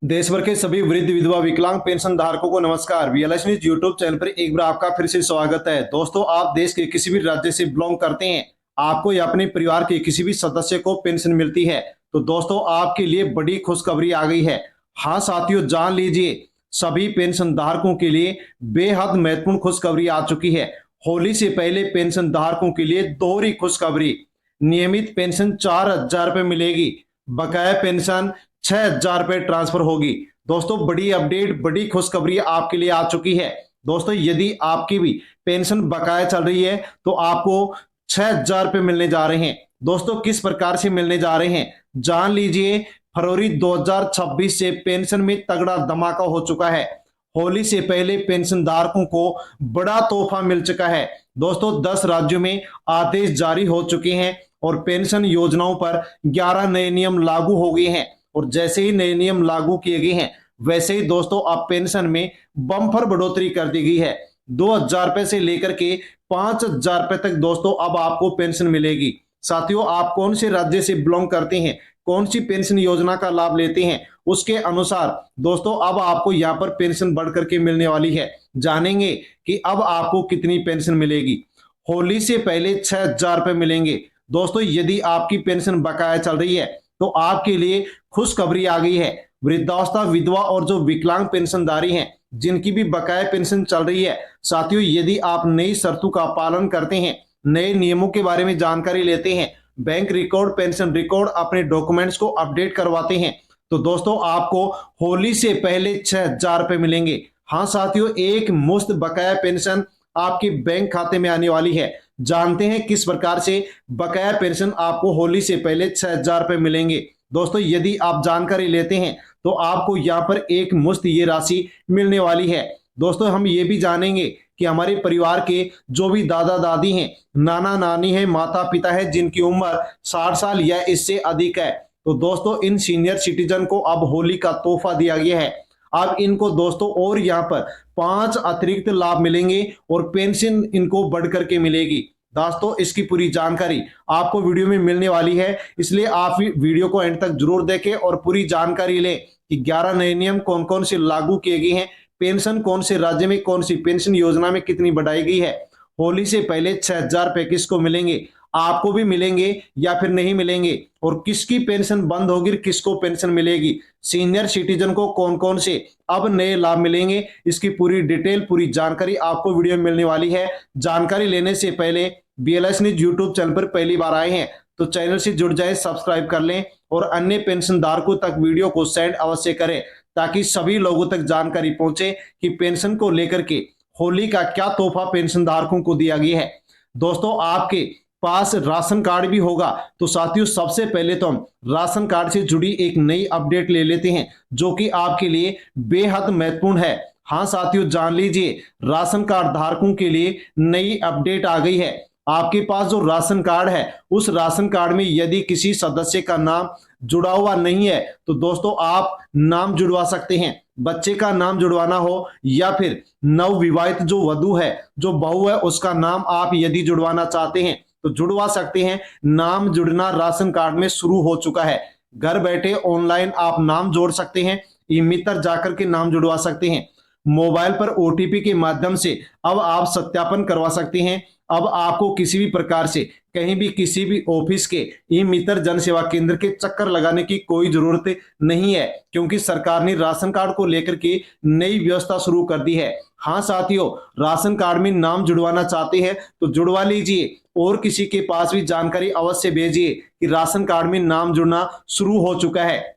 देश भर के सभी वृद्ध विधवा विकलांग पेंशन धारकों को नमस्कार। वीएलएस न्यूज यूट्यूब चैनल पर एक बार आपका फिर से स्वागत है। दोस्तों, आप देश के किसी भी राज्य से बिलोंग करते हैं, आपको या अपने परिवार के किसी भी सदस्य को पेंशन मिलती है, तो दोस्तों आपके लिए बड़ी खुशखबरी आ गई है। हाँ साथियों, जान लीजिए, सभी पेंशन धारकों के लिए बेहद महत्वपूर्ण खुशखबरी आ चुकी है। होली से पहले पेंशन धारकों के लिए दोहरी खुशखबरी। नियमित पेंशन 4,000 रुपए मिलेगी, बकाया पेंशन 6,000 रुपए ट्रांसफर होगी। दोस्तों, बड़ी अपडेट, बड़ी खुशखबरी आपके लिए आ चुकी है। दोस्तों, यदि आपकी भी पेंशन बकाया चल रही है तो आपको 6,000 रुपए मिलने जा रहे हैं। दोस्तों, किस प्रकार से मिलने जा रहे हैं जान लीजिए। फरवरी 2026 से पेंशन में तगड़ा धमाका हो चुका है। होली से पहले पेंशन धारकों को बड़ा तोहफा मिल चुका है। दोस्तों, 10 राज्यों में आदेश जारी हो चुके हैं और पेंशन योजनाओं पर 11 नए नियम लागू हो गए हैं। और जैसे ही नए नियम लागू किए गए हैं, वैसे ही दोस्तों अब पेंशन में बम्पर बढ़ोतरी कर दी गई है। 2,000 रुपए से लेकर के 5,000 रुपए तक दोस्तों अब आपको पेंशन मिलेगी। साथियों, आप कौन से राज्य से बिलोंग करते हैं, कौन सी पेंशन योजना का लाभ लेते हैं, उसके अनुसार दोस्तों अब आपको यहाँ पर पेंशन बढ़ करके मिलने वाली है। जानेंगे कि अब आपको कितनी पेंशन मिलेगी। होली से पहले 6,000 रुपए मिलेंगे। दोस्तों, यदि आपकी पेंशन बकाया चल रही है तो आपके लिए खुशखबरी आ गई है। वृद्धावस्था, विधवा और जो विकलांग पेंशनधारी हैं, जिनकी भी बकाया पेंशन चल रही है, साथियों यदि आप नई शर्तों का पालन करते हैं, नए नियमों के बारे में जानकारी लेते हैं, बैंक रिकॉर्ड, पेंशन रिकॉर्ड, अपने डॉक्यूमेंट्स को अपडेट करवाते हैं, तो दोस्तों आपको होली से पहले 6,000 रुपए मिलेंगे। हाँ साथियों, एक मुफ्त बकाया पेंशन आपके बैंक खाते में आने वाली है। जानते हैं किस प्रकार से बकाया पेंशन आपको होली से पहले 6,000 रुपए मिलेंगे। दोस्तों, यदि आप जानकारी लेते हैं तो आपको यहाँ पर एक मुश्त ये राशि मिलने वाली है। दोस्तों, हम ये भी जानेंगे कि हमारे परिवार के जो भी दादा दादी हैं, नाना नानी हैं, माता पिता हैं, जिनकी उम्र 60 साल या इससे अधिक है, तो दोस्तों इन सीनियर सिटीजन को अब होली का तोहफा दिया गया है। अब इनको दोस्तों और यहाँ पर 5 अतिरिक्त लाभ मिलेंगे और पेंशन इनको बढ़ करके मिलेगी। दोस्तों, इसकी पूरी जानकारी आपको वीडियो में मिलने वाली है, इसलिए आप वीडियो को एंड तक जरूर देखें और पूरी जानकारी लें कि 11 नए नियम कौन कौन से लागू किए गए हैं, पेंशन कौन से राज्य में, कौन सी पेंशन योजना में कितनी बढ़ाई गई है, होली से पहले 6,000 रुपए किसको मिलेंगे, आपको भी मिलेंगे या फिर नहीं मिलेंगे, और किसकी पेंशन बंद होगी, किसको पेंशन मिलेगी, सीनियर सिटीजन को कौन कौन से अब नए लाभ मिलेंगे, इसकी पूरी डिटेल, पूरी जानकारी आपको वीडियो में मिलने वाली है। जानकारी लेने से पहले बीएलएस न्यूज यूट्यूब चैनल पर पहली बार आए हैं तो चैनल से जुड़ जाए, सब्सक्राइब कर लें और अन्य पेंशन धारकों तक वीडियो को सेंड अवश्य करें, ताकि सभी लोगों तक जानकारी पहुंचे कि पेंशन को लेकर के होली का क्या तोहफा पेंशन धारकों को दिया गया है। दोस्तों, आपके पास राशन कार्ड भी होगा तो साथियों सबसे पहले तो हम राशन कार्ड से जुड़ी एक नई अपडेट ले लेते हैं, जो कि आपके लिए बेहद महत्वपूर्ण है। हाँ साथियों, जान लीजिए, राशन कार्ड धारकों के लिए नई अपडेट आ गई है। आपके पास जो राशन कार्ड है, उस राशन कार्ड में यदि किसी सदस्य का नाम जुड़ा हुआ नहीं है तो दोस्तों आप नाम जुड़वा सकते हैं। बच्चे का नाम जुड़वाना हो या फिर नवविवाहित जो वधु है, जो बहू है, उसका नाम आप यदि जुड़वाना चाहते हैं तो जुड़वा सकते हैं। नाम जुड़ना राशन कार्ड में शुरू हो चुका है। घर बैठे ऑनलाइन आप नाम जोड़ सकते हैं, ई मित्र जाकर के नाम जुड़वा सकते हैं। मोबाइल पर ओटीपी के माध्यम से अब आप सत्यापन करवा सकते हैं। अब आपको किसी भी प्रकार से कहीं भी किसी भी ऑफिस के ई मित्र जन सेवा केंद्र के चक्कर लगाने की कोई जरूरत नहीं है, क्योंकि सरकार ने राशन कार्ड को लेकर के नई व्यवस्था शुरू कर दी है। हाँ साथियों, राशन कार्ड में नाम जुड़वाना चाहते हैं तो जुड़वा लीजिए और किसी के पास भी जानकारी अवश्य भेजिए कि राशन कार्ड में नाम जुड़ना शुरू हो चुका है।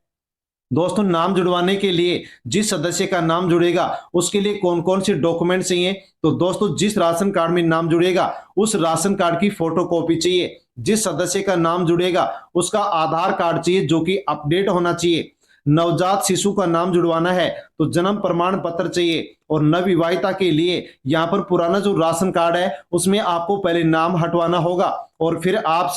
दोस्तों, नाम जुड़वाने के लिए जिस सदस्य का नाम जुड़ेगा उसके लिए कौन कौन से डॉक्यूमेंट चाहिए, तो दोस्तों जिस राशन कार्ड में नाम जुड़ेगा उस राशन कार्ड की फोटोकॉपी चाहिए। जिस सदस्य का नाम जुड़ेगा उसका आधार कार्ड चाहिए, जो कि अपडेट होना चाहिए। नवजात शिशु का नाम जुड़वाना है तो जन्म प्रमाण पत्र चाहिए। और नवविवाहिता के लिए यहाँ पर पुराना जो राशन कार्ड है उसमें आपको पहले नाम हटवाना होगा और फिर आप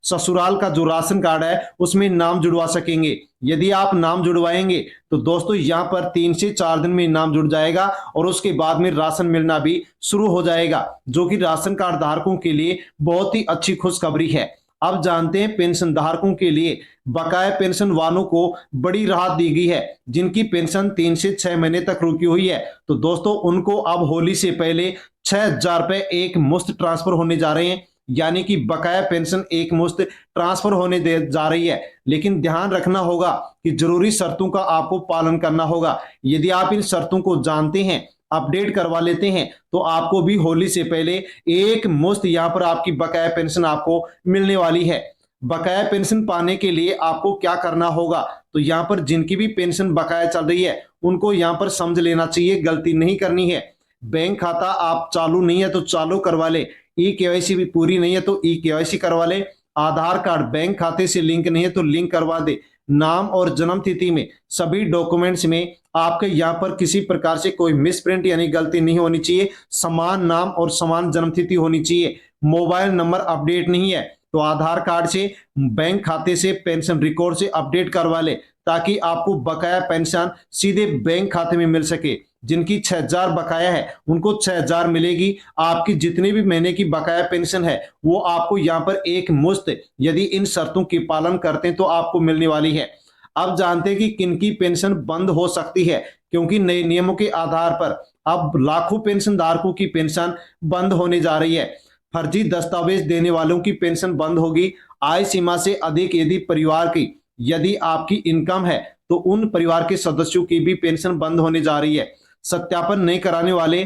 ससुराल का जो राशन कार्ड है उसमें नाम जुड़वा सकेंगे। यदि आप नाम जुड़वाएंगे तो दोस्तों यहाँ पर 3 से 4 दिन में नाम जुड़ जाएगा और उसके बाद में राशन मिलना भी शुरू हो जाएगा, जो कि राशन कार्ड धारकों के लिए बहुत ही अच्छी खुशखबरी है। अब जानते हैं पेंशन धारकों के लिए बकाया पेंशन वालों को बड़ी राहत दी गई है, जिनकी पेंशन 3 से 6 महीने तक रुकी हुई है। तो दोस्तों उनको अब होली से पहले 6,000 रुपए एक मुश्त ट्रांसफर होने जा रहे हैं, यानी कि बकाया पेंशन एक मुश्त ट्रांसफर होने दे जा रही है। लेकिन ध्यान रखना होगा कि जरूरी शर्तों का आपको पालन करना होगा। यदि आप इन शर्तों को जानते हैं, अपडेट करवा लेते हैं, तो आपको भी होली से पहले एक मुश्त यहां पर आपकी बकाया पेंशन आपको मिलने वाली है। बकाया पेंशन पाने के लिए आपको क्या करना होगा, तो यहां पर जिनकी भी पेंशन बकाया चल रही है उनको यहां पर समझ लेना चाहिए, गलती नहीं करनी है। बैंक खाता आप चालू नहीं है तो चालू करवा ले, ई केवाईसी भी पूरी नहीं है तो ई केवाईसी करवा ले, आधार कार्ड बैंक खाते से लिंक नहीं है तो लिंक करवा दे। नाम और जन्म तिथि में सभी डॉक्यूमेंट्स में आपके यहाँ पर किसी प्रकार से कोई मिसप्रिंट यानी गलती नहीं होनी चाहिए, समान नाम और समान जन्म तिथि होनी चाहिए। मोबाइल नंबर अपडेट नहीं है तो आधार कार्ड से बैंक खाते से पेंशन रिकॉर्ड से अपडेट करवा ले, ताकि आपको बकाया पेंशन सीधे बैंक खाते में मिल सके। जिनकी 6,000 बकाया है उनको 6,000 मिलेगी। आपकी जितनी भी महीने की बकाया पेंशन है वो आपको यहाँ पर एक मुश्त, यदि इन शर्तों की पालन करते हैं तो आपको मिलने वाली है। अब जानते हैं कि किनकी पेंशन बंद हो सकती है, क्योंकि नए नियमों के आधार पर अब लाखों पेंशन धारकों की पेंशन बंद होने जा रही है। फर्जी दस्तावेज देने वालों की पेंशन बंद होगी। आय सीमा से अधिक यदि परिवार की यदि आपकी इनकम है तो उन परिवार के सदस्यों की भी पेंशन बंद होने जा रही है। सत्यापन नहीं कराने वाले,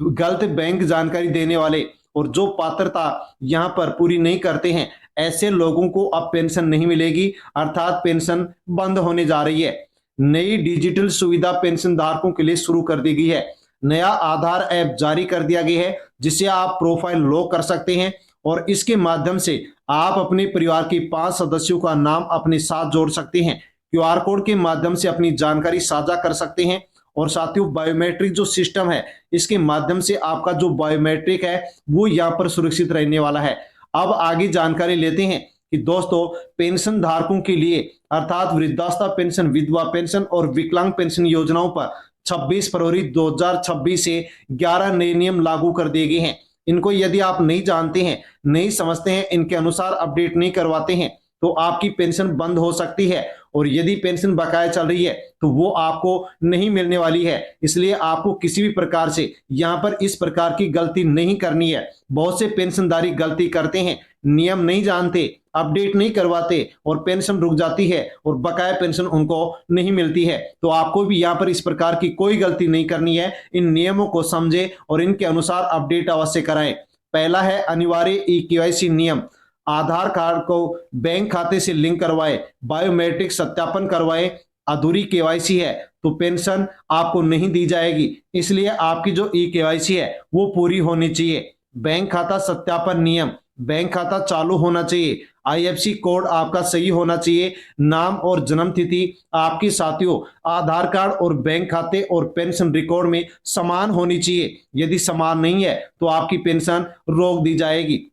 गलत बैंक जानकारी देने वाले और जो पात्रता यहां पर पूरी नहीं करते हैं, ऐसे लोगों को अब पेंशन नहीं मिलेगी, अर्थात पेंशन बंद होने जा रही है। नई डिजिटल सुविधा पेंशन धारकों के लिए शुरू कर दी गई है। नया आधार ऐप जारी कर दिया गया है, जिसे आप प्रोफाइल लॉक कर सकते हैं और इसके माध्यम से आप अपने परिवार के 5 सदस्यों का नाम अपने साथ जोड़ सकते हैं। क्यूआर कोड के माध्यम से अपनी जानकारी साझा कर सकते हैं और साथियों बायोमेट्रिक जो सिस्टम है, इसके माध्यम से आपका जो बायोमेट्रिक है वो यहाँ पर सुरक्षित रहने वाला है। अब आगे जानकारी लेते हैं कि दोस्तों पेंशन धारकों के लिए अर्थात वृद्धावस्था पेंशन, विधवा पेंशन और विकलांग पेंशन योजनाओं पर 26 फरवरी 2026 से 11 नए नियम लागू कर दिए गए हैं। इनको यदि आप नहीं जानते हैं, नहीं समझते हैं, इनके अनुसार अपडेट नहीं करवाते हैं तो आपकी पेंशन बंद हो सकती है, और यदि पेंशन बकाया चल रही है तो वो आपको नहीं मिलने वाली है। इसलिए आपको किसी भी प्रकार से यहाँ पर इस प्रकार की गलती नहीं करनी है। बहुत से पेंशनधारी गलती करते हैं, नियम नहीं जानते, अपडेट नहीं करवाते और पेंशन रुक जाती है और बकाया पेंशन उनको नहीं मिलती है। तो आपको भी यहाँ पर इस प्रकार की कोई गलती नहीं करनी है। इन नियमों को समझे और इनके अनुसार अपडेट अवश्य कराएं। पहला है अनिवार्य ई केवाईसी नियम। आधार कार्ड को बैंक खाते से लिंक करवाएं, बायोमेट्रिक सत्यापन करवाएं। अधूरी केवाईसी है तो पेंशन आपको नहीं दी जाएगी, इसलिए आपकी जो ई केवाईसी है वो पूरी होनी चाहिए। बैंक खाता सत्यापन नियम, बैंक खाता चालू होना चाहिए, आईएफएससी कोड आपका सही होना चाहिए, नाम और जन्म तिथि आपकी साथियों आधार कार्ड और बैंक खाते और पेंशन रिकॉर्ड में समान होनी चाहिए। यदि समान नहीं है तो आपकी पेंशन रोक दी जाएगी।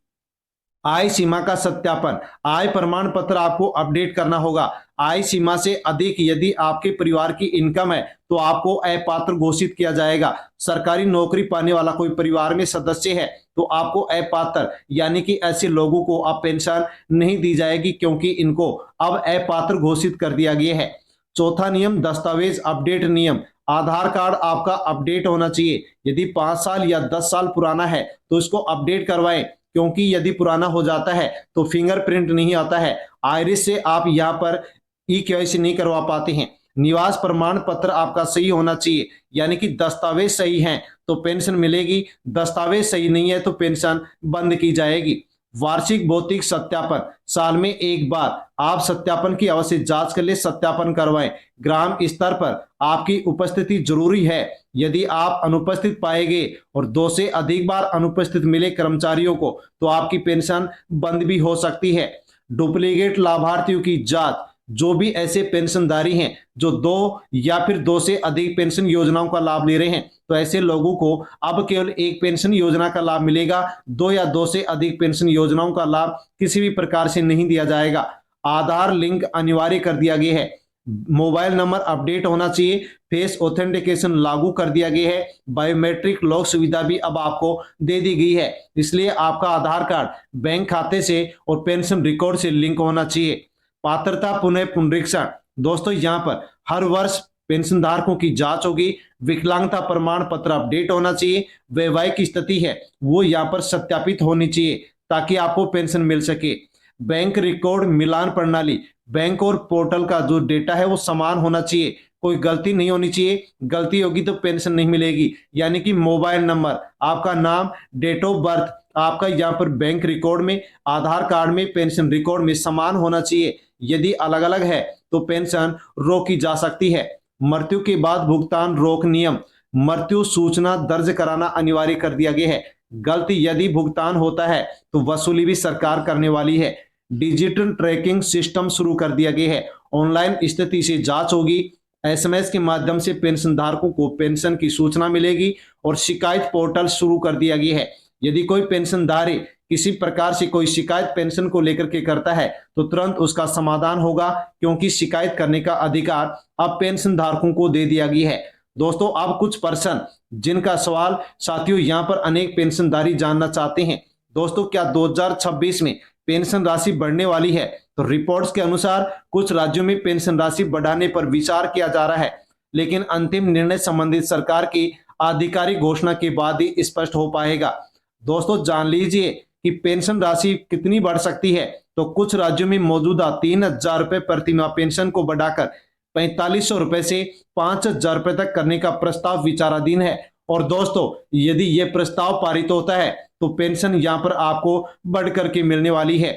आय सीमा का सत्यापन, आय प्रमाण पत्र आपको अपडेट करना होगा। आय सीमा से अधिक यदि आपके परिवार की इनकम है तो आपको अपात्र घोषित किया जाएगा। सरकारी नौकरी पाने वाला कोई परिवार में सदस्य है तो आपको अपात्र यानी कि ऐसे लोगों को अब पेंशन नहीं दी जाएगी, क्योंकि इनको अब अपात्र घोषित कर दिया गया है। चौथा नियम दस्तावेज अपडेट नियम। आधार कार्ड आपका अपडेट होना चाहिए। यदि 5 साल या 10 साल पुराना है तो इसको अपडेट करवाएं, क्योंकि यदि पुराना हो जाता है तो फिंगरप्रिंट नहीं आता है, आइरिस से आप यहाँ पर ई केवाईसी नहीं करवा पाते हैं। निवास प्रमाण पत्र आपका सही होना चाहिए, यानी कि दस्तावेज सही हैं तो पेंशन मिलेगी, दस्तावेज सही नहीं है तो पेंशन बंद की जाएगी। वार्षिक भौतिक सत्यापन, साल में एक बार आप सत्यापन की अवश्य जांच कर ले, सत्यापन करवाएं। ग्राम स्तर पर आपकी उपस्थिति जरूरी है। यदि आप अनुपस्थित पाए गए और 2 से अधिक बार अनुपस्थित मिले कर्मचारियों को तो आपकी पेंशन बंद भी हो सकती है। डुप्लीकेट लाभार्थियों की जांच, जो भी ऐसे पेंशनधारी हैं जो 2 या फिर 2 से अधिक पेंशन योजनाओं का लाभ ले रहे हैं, तो ऐसे लोगों को अब केवल एक पेंशन योजना का लाभ मिलेगा। 2 या 2 से अधिक पेंशन योजनाओं का लाभ किसी भी प्रकार से नहीं दिया जाएगा। आधार लिंक अनिवार्य कर दिया गया है। मोबाइल नंबर अपडेट होना चाहिए, फेस ऑथेंटिकेशन लागू कर दिया गया है, बायोमेट्रिक लॉक सुविधा भी अब आपको दे दी गई है। इसलिए आपका आधार कार्ड बैंक खाते से और पेंशन रिकॉर्ड से लिंक होना चाहिए। पात्रता पुनः पुनरीक्षण, दोस्तों यहां पर हर वर्ष पेंशन धारकों की जांच होगी, विकलांगता प्रमाण पत्र अपडेट होना चाहिए, वैवाहिक स्थिति है वो यहाँ पर सत्यापित होनी चाहिए ताकि आपको पेंशन मिल सके। बैंक रिकॉर्ड मिलान प्रणाली, बैंक और पोर्टल का जो डेटा है वो समान होना चाहिए, कोई गलती नहीं होनी चाहिए, गलती होगी तो पेंशन नहीं मिलेगी। यानी कि मोबाइल नंबर, आपका नाम, डेट ऑफ बर्थ आपका यहाँ पर बैंक रिकॉर्ड में, आधार कार्ड में, पेंशन रिकॉर्ड में समान होना चाहिए। यदि अलग अलग है तो पेंशन रोकी जा सकती है। मृत्यु के बाद भुगतान रोक नियम, मृत्यु सूचना दर्ज कराना अनिवार्य कर दिया गया है। गलती यदि भुगतान होता है तो वसूली भी सरकार करने वाली है। डिजिटल ट्रैकिंग सिस्टम शुरू कर दिया गया है, ऑनलाइन स्थिति से जांच होगी, एसएमएस के माध्यम से पेंशन धारकों को पेंशन की सूचना मिलेगी और शिकायत पोर्टल शुरू कर दिया गया है। यदि कोई पेंशनधारी किसी प्रकार से कोई शिकायत पेंशन को लेकर के करता है तो तुरंत उसका समाधान होगा, क्योंकि शिकायत करने का अधिकार अब पेंशन धारकों को दे दिया गया है। दोस्तों अब कुछ पर्सन जिनका सवाल साथियों यहाँ पर अनेक पेंशनधारी जानना चाहते हैं, दोस्तों क्या 2026 में पेंशन राशि बढ़ने वाली है? तो रिपोर्ट्स के अनुसार कुछ राज्यों में पेंशन राशि बढ़ाने पर विचार किया जा रहा है, लेकिन अंतिम निर्णय संबंधित सरकार की आधिकारिक घोषणा के बाद ही स्पष्ट हो पाएगा। दोस्तों जान लीजिए कि पेंशन राशि कितनी बढ़ सकती है। तो कुछ राज्यों में मौजूदा 3,000 रुपए प्रतिमाह पेंशन को बढ़ाकर 4,500 रुपए से 5,000 रुपए तक करने का प्रस्ताव विचाराधीन है। और दोस्तों यदि यह प्रस्ताव पारित होता है तो पेंशन यहां पर आपको बढ़ करके मिलने वाली है।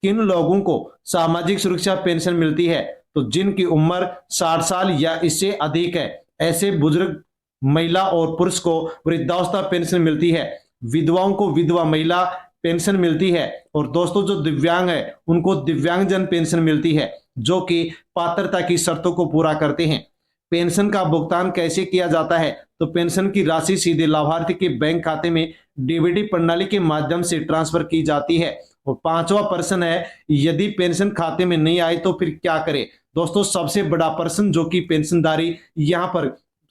किन लोगों को सामाजिक सुरक्षा पेंशन मिलती है? तो जिनकी उम्र 60 साल या इससे अधिक है, ऐसे बुजुर्ग महिला और पुरुष को वृद्धावस्था पेंशन मिलती है। विधवाओं को विधवा महिला पेंशन मिलती है। और दोस्तों जो दिव्यांग है उनको दिव्यांगजन पेंशन मिलती है, जो कि पात्रता की शर्तों को पूरा करते हैं। पेंशन का भुगतान कैसे किया जाता है? तो पेंशन की राशि सीधे लाभार्थी के बैंक खाते में डीबीटी प्रणाली के माध्यम से ट्रांसफर की जाती है। और पांचवा प्रश्न है, यदि पेंशन खाते में नहीं आए तो फिर क्या करें? दोस्तों सबसे बड़ा प्रश्न जो कि पेंशनधारी यहाँ पर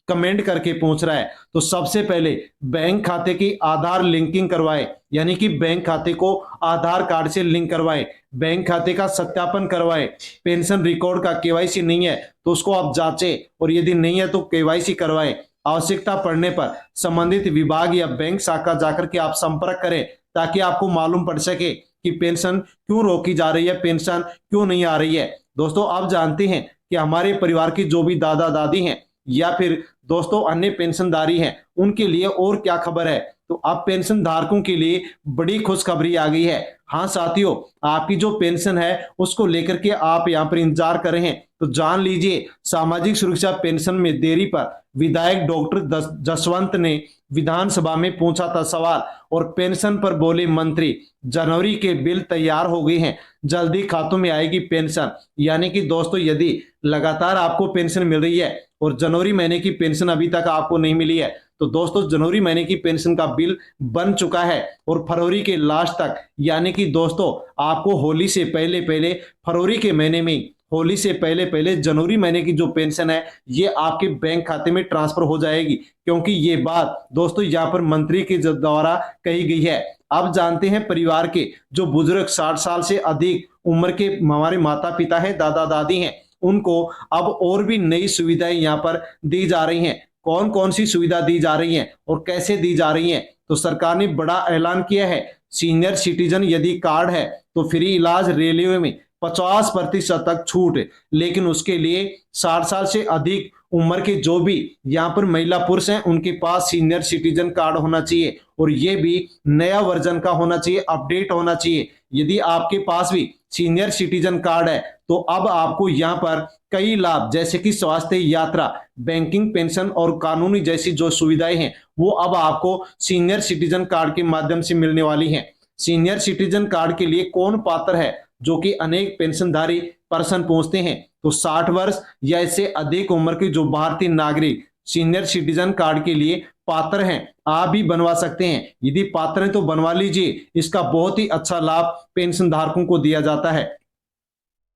कमेंट करके पूछ रहा है, तो सबसे पहले बैंक खाते की आधार लिंकिंग करवाए, यानी कि बैंक खाते को आधार कार्ड से लिंक करवाए, बैंक खाते का सत्यापन करवाए। पेंशन रिकॉर्ड का केवाईसी नहीं है तो उसको आप जांचें, और यदि नहीं है तो केवाईसी करवाए। आवश्यकता पड़ने पर संबंधित विभाग या बैंक शाखा जाकर के आप संपर्क करें, ताकि आपको मालूम पड़ सके कि पेंशन क्यों रोकी जा रही है, पेंशन क्यों नहीं आ रही है। दोस्तों आप जानते हैं कि हमारे परिवार की जो भी दादा दादी हैं या फिर दोस्तों अन्य पेंशनधारी हैं, उनके लिए और क्या खबर है? तो अब पेंशन धारकों के लिए बड़ी खुशखबरी आ गई है। हाँ साथियों, आपकी जो पेंशन है उसको लेकर के आप यहाँ पर इंतजार कर रहे हैं, तो जान लीजिए सामाजिक सुरक्षा पेंशन में देरी पर विधायक डॉक्टर जसवंत ने विधानसभा में पूछा था सवाल, और पेंशन पर बोले मंत्री जनवरी के बिल तैयार हो गए हैं, जल्दी खातों में आएगी पेंशन। यानी कि दोस्तों यदि लगातार आपको पेंशन मिल रही है और जनवरी महीने की पेंशन अभी तक आपको नहीं मिली है, तो दोस्तों जनवरी महीने की पेंशन का बिल बन चुका है और फरवरी के लास्ट तक, यानी कि दोस्तों आपको होली से पहले पहले फरवरी के महीने में, होली से पहले पहले जनवरी महीने की जो पेंशन है ये आपके बैंक खाते में ट्रांसफर हो जाएगी, क्योंकि ये बात दोस्तों यहाँ पर मंत्री के द्वारा कही गई है। अब जानते हैं परिवार के जो बुजुर्ग 60 साल से अधिक उम्र के हमारे माता पिता है, दादा दादी हैं, उनको अब और भी नई सुविधाएं यहाँ पर दी जा रही हैं। कौन कौन सी सुविधा दी जा रही हैं और कैसे दी जा रही हैं? तो सरकार ने बड़ा ऐलान किया है, सीनियर सिटीजन यदि कार्ड है तो फ्री इलाज, रेलवे में 50% तक छूट, लेकिन उसके लिए 60 साल से अधिक उम्र के जो भी यहाँ पर महिला पुरुष हैं उनके पास सीनियर सिटीजन कार्ड होना चाहिए, और ये भी नया वर्जन का होना चाहिए, अपडेट होना चाहिए। यदि आपके पास भी सीनियर सिटीजन कार्ड है तो अब आपको यहाँ पर कई लाभ जैसे कि स्वास्थ्य, यात्रा, बैंकिंग, पेंशन और कानूनी जैसी जो सुविधाएं हैं वो अब आपको सीनियर सिटीजन कार्ड के माध्यम से मिलने वाली हैं। सीनियर सिटीजन कार्ड के लिए कौन पात्र है, जो कि अनेक पेंशनधारी पर्सन पूछते हैं, तो 60 वर्ष या इससे अधिक उम्र के जो भारतीय नागरिक सीनियर सिटीजन कार्ड के लिए पात्र हैं, आप भी बनवा सकते हैं। यदि पात्र हैं तो बनवा लीजिए, इसका बहुत ही अच्छा लाभ पेंशन धारकों को दिया जाता है।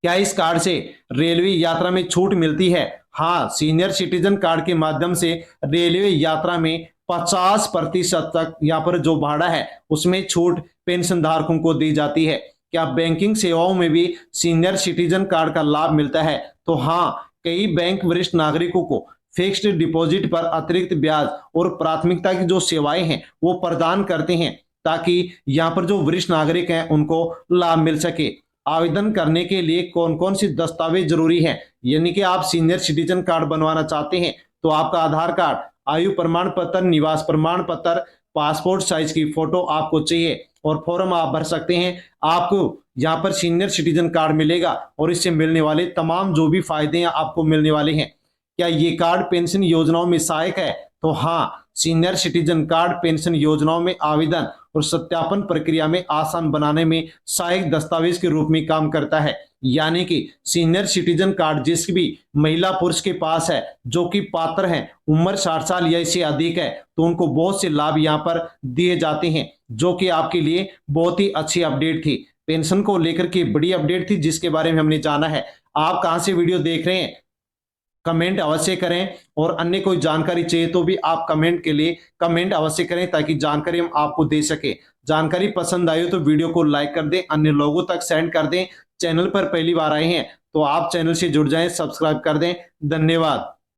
क्या इस कार्ड से रेलवे यात्रा में छूट मिलती है? हाँ, सीनियर सिटीजन कार्ड के माध्यम से रेलवे यात्रा में 50% तक यहाँ पर जो भाड़ा है उसमें छूट पेंशन धारकों को दी जाती है। क्या बैंकिंग सेवाओं में भी सीनियर सिटीजन कार्ड का लाभ मिलता है? तो हाँ, कई बैंक वरिष्ठ नागरिकों को फिक्स्ड डिपॉजिट पर अतिरिक्त ब्याज और प्राथमिकता की जो सेवाएं हैं वो प्रदान करते हैं, ताकि यहाँ पर जो वरिष्ठ नागरिक हैं उनको लाभ मिल सके। आवेदन करने के लिए कौन कौन सी दस्तावेज जरूरी है? यानी कि आप सीनियर सिटीजन कार्ड बनवाना चाहते हैं तो आपका आधार कार्ड, आयु प्रमाण पत्र, निवास प्रमाण पत्र, पासपोर्ट साइज की फोटो आपको चाहिए और फॉर्म आप भर सकते हैं। आपको यहाँ पर सीनियर सिटीजन कार्ड मिलेगा और इससे मिलने वाले तमाम जो भी फायदे हैं आपको मिलने वाले हैं। क्या ये कार्ड पेंशन योजनाओं में सहायक है? तो हाँ, सीनियर सिटीजन कार्ड पेंशन योजनाओं में आवेदन और सत्यापन प्रक्रिया में आसान बनाने में सहायक दस्तावेज के रूप में काम करता है। यानी कि सीनियर सिटीजन कार्ड जिस भी महिला पुरुष के पास है जो कि पात्र हैं, उम्र 60 साल या इससे अधिक है, तो उनको बहुत से लाभ यहाँ पर दिए जाते हैं, जो कि आपके लिए बहुत ही अच्छी अपडेट थी। पेंशन को लेकर के बड़ी अपडेट थी जिसके बारे में हमने जाना है। आप कहां से वीडियो देख रहे हैं कमेंट अवश्य करें, और अन्य कोई जानकारी चाहिए तो भी आप कमेंट के लिए कमेंट अवश्य करें ताकि जानकारी हम आपको दे सके। जानकारी पसंद आई हो तो वीडियो को लाइक कर दें, अन्य लोगों तक सेंड कर दें। चैनल पर पहली बार आए हैं तो आप चैनल से जुड़ जाएं, सब्सक्राइब कर दें। धन्यवाद।